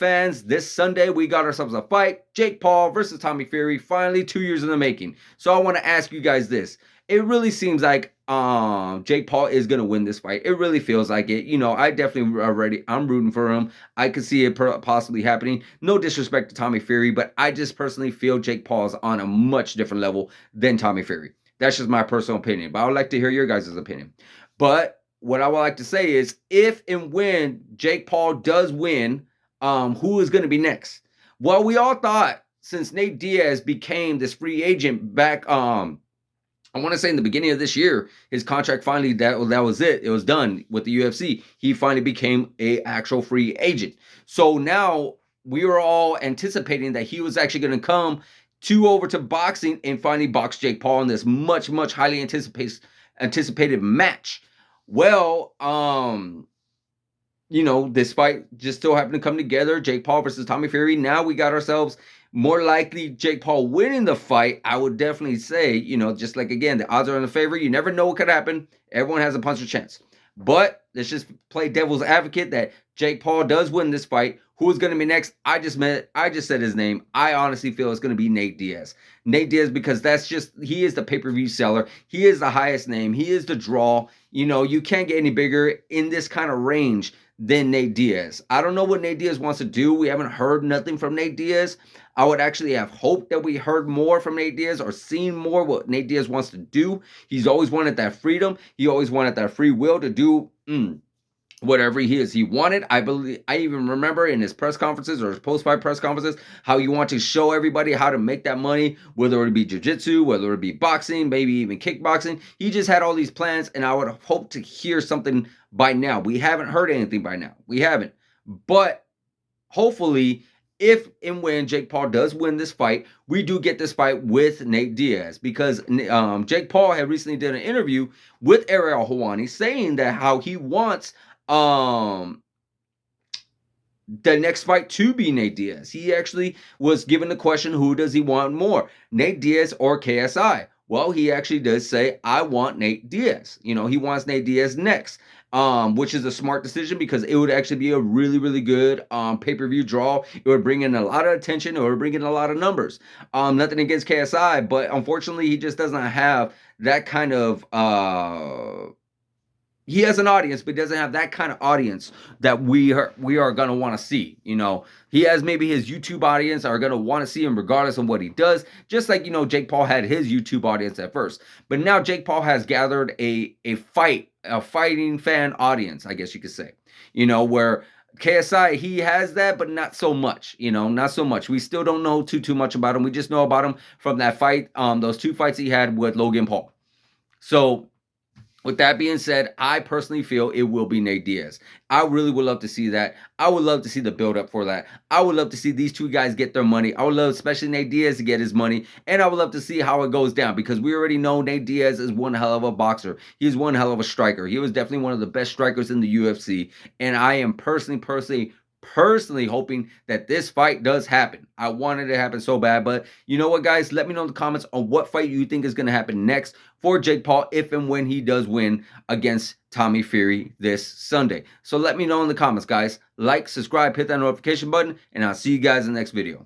fans, this Sunday we got ourselves a fight. Jake Paul versus Tommy Fury, finally 2 years in the making. So I want to ask you guys this. It really seems like Jake Paul is going to win this fight. It really feels like it. You know, I definitely I'm rooting for him. I could see it possibly happening. No disrespect to Tommy Fury, but I just personally feel Jake Paul is on a much different level than Tommy Fury. That's just my personal opinion, but I would like to hear your guys' opinion. But what I would like to say is, if and when Jake Paul does win, who is going to be next? Well, we all thought, since Nate Diaz became this free agent back, I want to say in the beginning of this year, his contract finally, that was it. It was done with the UFC. He finally became a actual free agent. So now we were all anticipating that he was actually going to come over to boxing and finally box Jake Paul in this much, much highly anticipated match. Well, you know, this fight just still happened to come together. Jake Paul versus Tommy Fury. Now we got ourselves more likely Jake Paul winning the fight. I would definitely say, you know, just like, again, the odds are in the favor. You never know what could happen. Everyone has a puncher's chance. But let's just play devil's advocate that Jake Paul does win this fight. Who is going to be next? I just said his name. I honestly feel it's going to be Nate Diaz. Nate Diaz, because he is the pay-per-view seller. He is the highest name. He is the draw. You know, you can't get any bigger in this kind of range than Nate Diaz. I don't know what Nate Diaz wants to do. We haven't heard nothing from Nate Diaz. I would actually have hoped that we heard more from Nate Diaz or seen more what Nate Diaz wants to do. He's always wanted that freedom. He always wanted that free will to do whatever he wanted. I even remember in his press conferences or his post-fight press conferences how he wanted to show everybody how to make that money, whether it be jiu-jitsu, whether it be boxing, maybe even kickboxing. He just had all these plans, and I would have hoped to hear something by now. We haven't heard anything by now. We haven't. But hopefully, if and when Jake Paul does win this fight, we do get this fight with Nate Diaz, because Jake Paul had recently did an interview with Ariel Helwani saying that how he wants the next fight to be Nate Diaz. He actually was given the question, who does he want more, Nate Diaz or KSI? Well, he actually does say, I want Nate Diaz. You know, he wants Nate Diaz next, which is a smart decision, because it would actually be a really, really good pay-per-view draw. It would bring in a lot of attention. It would bring in a lot of numbers. Nothing against KSI, but unfortunately, he just doesn't have that kind of he has an audience, but he doesn't have that kind of audience that we are going to want to see. You know, he has maybe his YouTube audience are going to want to see him regardless of what he does. Just like, you know, Jake Paul had his YouTube audience at first. But now Jake Paul has gathered a fighting fan audience, I guess you could say. You know, where KSI, he has that, but not so much, you know, not so much. We still don't know too much about him. We just know about him from that fight, those 2 fights he had with Logan Paul. So, with that being said, I personally feel it will be Nate Diaz. I really would love to see that. I would love to see the build-up for that. I would love to see these 2 guys get their money. I would love, especially Nate Diaz, to get his money. And I would love to see how it goes down, because we already know Nate Diaz is one hell of a boxer. He's one hell of a striker. He was definitely one of the best strikers in the UFC. And I am personally hoping that this fight does happen. I wanted it to happen so bad, but you know what, guys? Let me know in the comments on what fight you think is going to happen next for Jake Paul if and when he does win against Tommy Fury this Sunday. So let me know in the comments, guys. Like, subscribe, hit that notification button, and I'll see you guys in the next video.